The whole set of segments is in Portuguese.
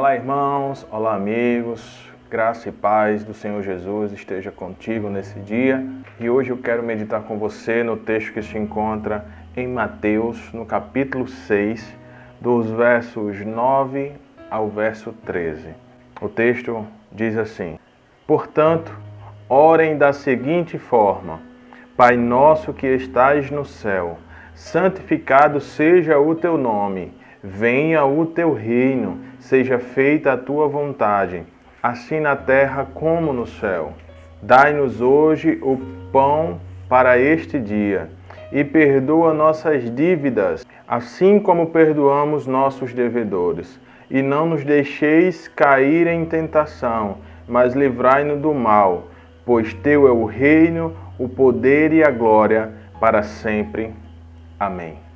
Olá, irmãos, olá, amigos, graça e paz do Senhor Jesus esteja contigo nesse dia. E hoje eu quero meditar com você no texto que se encontra em Mateus, no capítulo 6, dos versos 9 ao verso 13. O texto diz assim: Portanto, orem da seguinte forma: Pai nosso que estais no céu, santificado seja o teu nome. Venha o teu reino, seja feita a tua vontade, assim na terra como no céu. Dai-nos hoje o pão para este dia, e perdoa nossas dívidas, assim como perdoamos nossos devedores. E não nos deixeis cair em tentação, mas livrai-nos do mal, pois teu é o reino, o poder e a glória para sempre. Amém.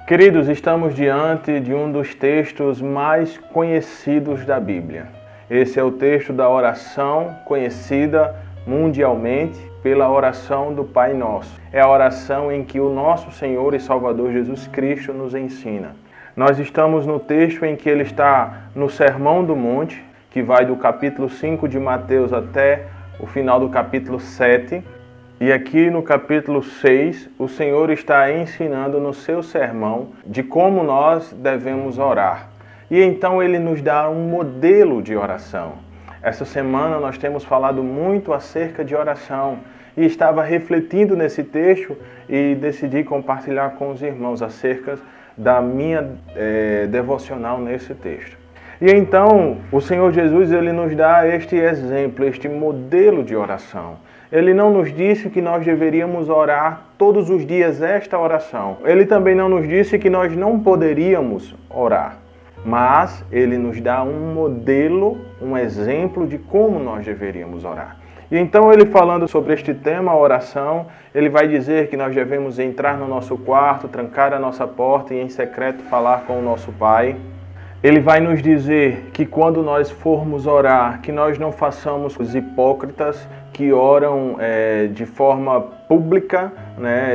Queridos, estamos diante de um dos textos mais conhecidos da Bíblia. Esse é o texto da oração conhecida mundialmente pela oração do Pai Nosso. É a oração em que o nosso Senhor e Salvador Jesus Cristo nos ensina. Nós estamos no texto em que ele está no Sermão do Monte, que vai do capítulo 5 de Mateus até o final do capítulo 7. E aqui no capítulo 6, o Senhor está ensinando no seu sermão de como nós devemos orar. E então ele nos dá um modelo de oração. Essa semana nós temos falado muito acerca de oração e estava refletindo nesse texto e decidi compartilhar com os irmãos acerca da minha devocional nesse texto. E então o Senhor Jesus ele nos dá este exemplo, este modelo de oração. Ele não nos disse que nós deveríamos orar todos os dias esta oração. Ele também não nos disse que nós não poderíamos orar. Mas ele nos dá um modelo, um exemplo de como nós deveríamos orar. E então ele falando sobre este tema, a oração, ele vai dizer que nós devemos entrar no nosso quarto, trancar a nossa porta e em secreto falar com o nosso Pai. Ele vai nos dizer que quando nós formos orar, que nós não façamos os hipócritas que oram de forma pública,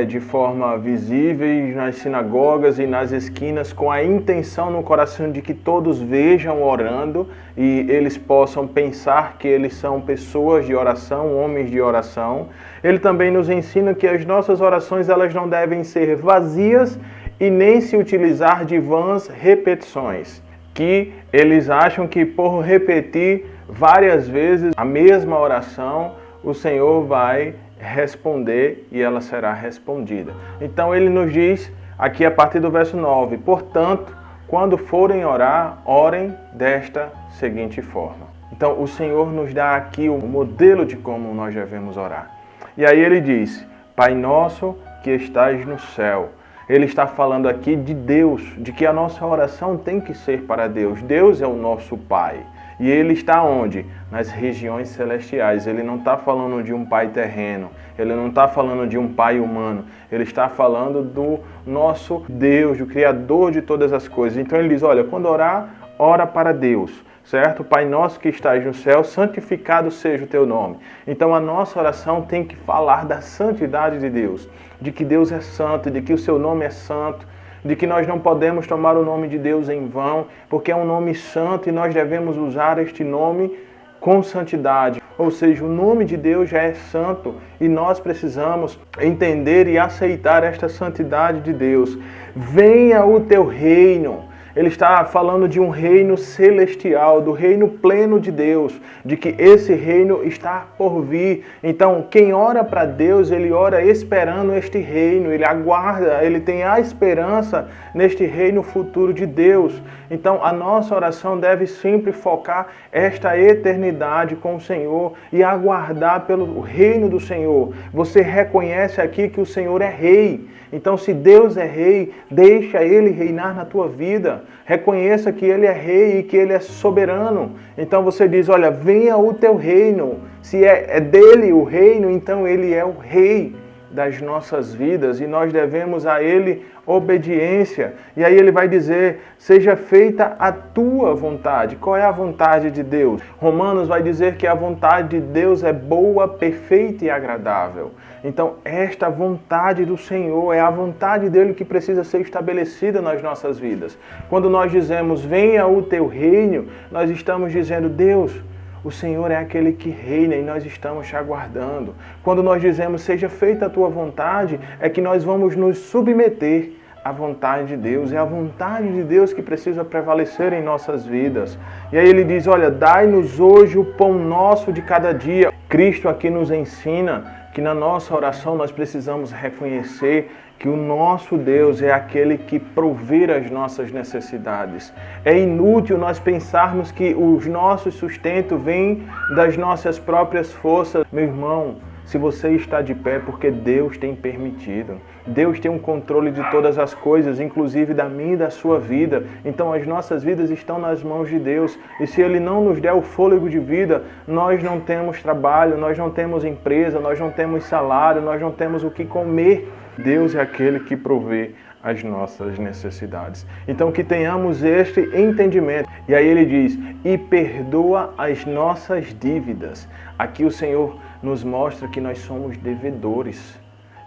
de forma visível nas sinagogas e nas esquinas, com a intenção no coração de que todos vejam orando e eles possam pensar que eles são pessoas de oração, homens de oração. Ele também nos ensina que as nossas orações elas não devem ser vazias e nem se utilizar de vãs repetições, que eles acham que por repetir várias vezes a mesma oração, o Senhor vai responder e ela será respondida. Então ele nos diz aqui a partir do verso 9, portanto, quando forem orar, orem desta seguinte forma. Então o Senhor nos dá aqui o modelo de como nós devemos orar. E aí ele diz, Pai nosso que estás no céu. Ele está falando aqui de Deus, de que a nossa oração tem que ser para Deus. Deus é o nosso Pai. E Ele está onde? Nas regiões celestiais. Ele não está falando de um Pai terreno. Ele não está falando de um Pai humano. Ele está falando do nosso Deus, do Criador de todas as coisas. Então ele diz, olha, quando orar, ora para Deus. Certo? Pai nosso que estás no céu, santificado seja o teu nome. Então a nossa oração tem que falar da santidade de Deus, de que Deus é santo, de que o seu nome é santo, de que nós não podemos tomar o nome de Deus em vão, porque é um nome santo e nós devemos usar este nome com santidade. Ou seja, o nome de Deus já é santo e nós precisamos entender e aceitar esta santidade de Deus. Venha o teu reino. Ele está falando de um reino celestial, do reino pleno de Deus, de que esse reino está por vir. Então, quem ora para Deus, ele ora esperando este reino, ele aguarda, ele tem a esperança neste reino futuro de Deus. Então, a nossa oração deve sempre focar esta eternidade com o Senhor e aguardar pelo reino do Senhor. Você reconhece aqui que o Senhor é rei. Então, se Deus é rei, deixa Ele reinar na tua vida. Reconheça que Ele é rei e que Ele é soberano. Então você diz, olha, venha o teu reino. Se é dele o reino, então Ele é o rei. das nossas vidas e nós devemos a Ele obediência. E aí ele vai dizer, seja feita a tua vontade. Qual é a vontade de Deus? Romanos vai dizer que a vontade de Deus é boa, perfeita e agradável. Então, esta vontade do Senhor é a vontade dele que precisa ser estabelecida nas nossas vidas. Quando nós dizemos, venha o teu reino, nós estamos dizendo, Deus, o Senhor é aquele que reina e nós estamos te aguardando. Quando nós dizemos, seja feita a tua vontade, é que nós vamos nos submeter à vontade de Deus. É a vontade de Deus que precisa prevalecer em nossas vidas. E aí ele diz, olha, dai-nos hoje o pão nosso de cada dia. Cristo aqui nos ensina que na nossa oração nós precisamos reconhecer que o nosso Deus é aquele que provê as nossas necessidades. É inútil nós pensarmos que o nosso sustento vem das nossas próprias forças. Meu irmão, se você está de pé, porque Deus tem permitido. Deus tem um controle de todas as coisas, inclusive da minha e da sua vida. Então as nossas vidas estão nas mãos de Deus. E se Ele não nos der o fôlego de vida, nós não temos trabalho, nós não temos empresa, nós não temos salário, nós não temos o que comer. Deus é aquele que provê as nossas necessidades. Então que tenhamos este entendimento. E aí ele diz, e perdoa as nossas dívidas. Aqui o Senhor nos mostra que nós somos devedores.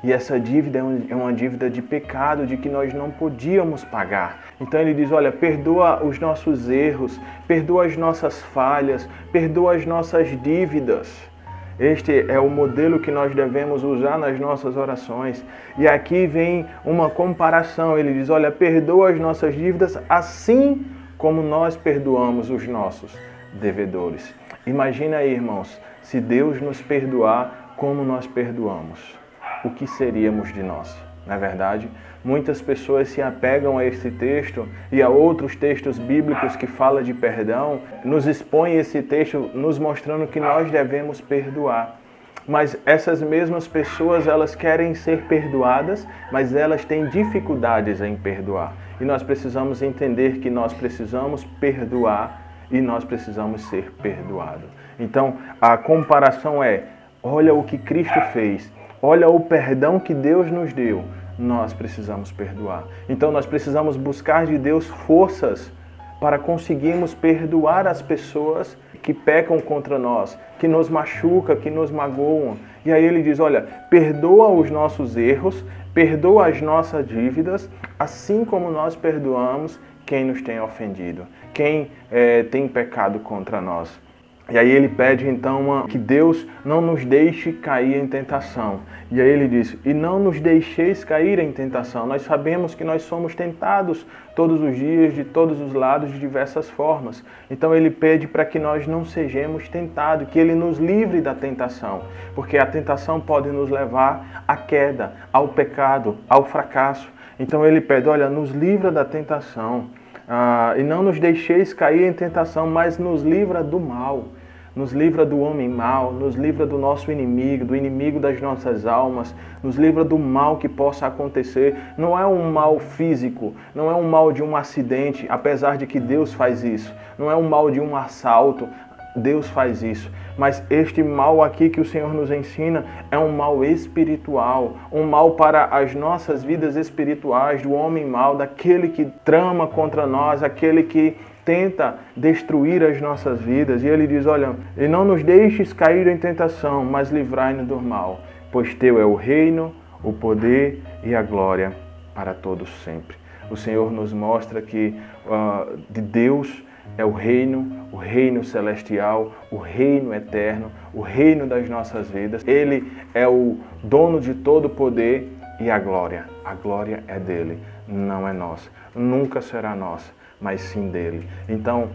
E essa dívida é uma dívida de pecado, de que nós não podíamos pagar. Então ele diz, olha, perdoa os nossos erros, perdoa as nossas falhas, perdoa as nossas dívidas. Este é o modelo que nós devemos usar nas nossas orações. E aqui vem uma comparação. Ele diz, olha, perdoa as nossas dívidas assim como nós perdoamos os nossos devedores. Imagina aí, irmãos, se Deus nos perdoar como nós perdoamos, o que seríamos de nós? Na verdade, muitas pessoas se apegam a esse texto e a outros textos bíblicos que falam de perdão, nos expõem esse texto nos mostrando que nós devemos perdoar. Mas essas mesmas pessoas, elas querem ser perdoadas, mas elas têm dificuldades em perdoar. E nós precisamos entender que nós precisamos perdoar e nós precisamos ser perdoados. Então, a comparação é, olha o que Cristo fez. Olha o perdão que Deus nos deu, nós precisamos perdoar. Então nós precisamos buscar de Deus forças para conseguirmos perdoar as pessoas que pecam contra nós, que nos machucam, que nos magoam. E aí ele diz, olha, perdoa os nossos erros, perdoa as nossas dívidas, assim como nós perdoamos quem nos tem ofendido, quem tem pecado contra nós. E aí ele pede então que Deus não nos deixe cair em tentação. E aí ele diz, e não nos deixeis cair em tentação. Nós sabemos que nós somos tentados todos os dias, de todos os lados, de diversas formas. Então ele pede para que nós não sejamos tentados, que ele nos livre da tentação. Porque a tentação pode nos levar à queda, ao pecado, ao fracasso. Então ele pede, olha, nos livra da tentação. E não nos deixeis cair em tentação, mas nos livra do mal. Nos livra do homem mau, nos livra do nosso inimigo, do inimigo das nossas almas, nos livra do mal que possa acontecer. Não é um mal físico, não é um mal de um acidente, apesar de que Deus faz isso. Não é um mal de um assalto, Deus faz isso. Mas este mal aqui que o Senhor nos ensina é um mal espiritual, um mal para as nossas vidas espirituais, do homem mau, daquele que trama contra nós, aquele que tenta destruir as nossas vidas. E ele diz, olha, e não nos deixes cair em tentação, mas livrai-nos do mal, pois teu é o reino, o poder e a glória para todos sempre. O Senhor nos mostra que de Deus é o reino celestial, o reino eterno, o reino das nossas vidas. Ele é o dono de todo o poder e a glória é dele, não é nossa, nunca será nossa, mas sim dele. Então,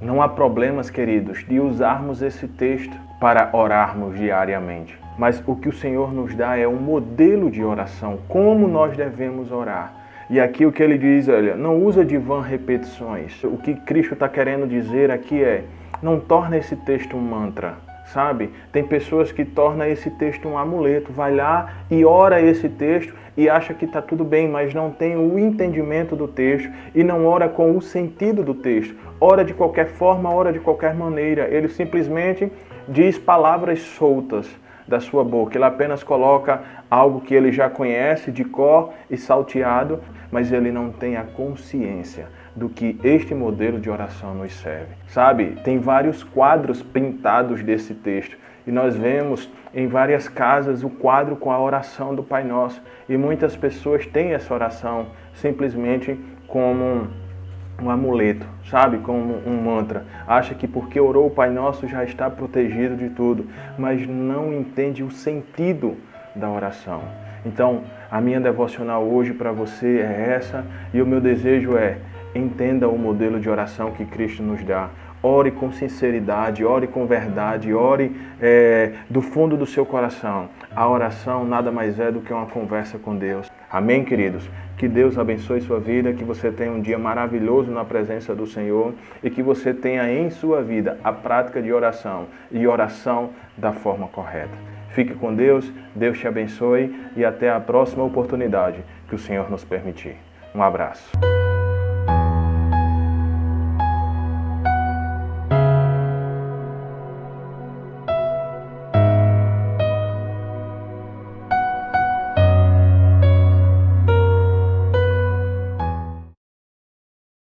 não há problemas, queridos, de usarmos esse texto para orarmos diariamente. Mas o que o Senhor nos dá é um modelo de oração, como nós devemos orar. E aqui o que ele diz, olha, não usa de vã repetições. O que Cristo está querendo dizer aqui é, não torna esse texto um mantra, sabe? Tem pessoas que tornam esse texto um amuleto, vai lá e ora esse texto e acha que está tudo bem, mas não tem o entendimento do texto e não ora com o sentido do texto. Ora de qualquer forma, ora de qualquer maneira. Ele simplesmente diz palavras soltas. da sua boca. Ele apenas coloca algo que ele já conhece de cor e salteado, mas ele não tem a consciência do que este modelo de oração nos serve. Sabe, tem vários quadros pintados desse texto e nós vemos em várias casas o quadro com a oração do Pai Nosso. E muitas pessoas têm essa oração simplesmente como um amuleto, sabe? Como um mantra. Acha que porque orou o Pai Nosso já está protegido de tudo, mas não entende o sentido da oração. Então, a minha devocional hoje para você é essa, e o meu desejo é: entenda o modelo de oração que Cristo nos dá. Ore com sinceridade, ore com verdade, ore do fundo do seu coração. A oração nada mais é do que uma conversa com Deus. Amém, queridos? Que Deus abençoe sua vida, que você tenha um dia maravilhoso na presença do Senhor e que você tenha em sua vida a prática de oração e oração da forma correta. Fique com Deus, Deus te abençoe e até a próxima oportunidade que o Senhor nos permitir. Um abraço.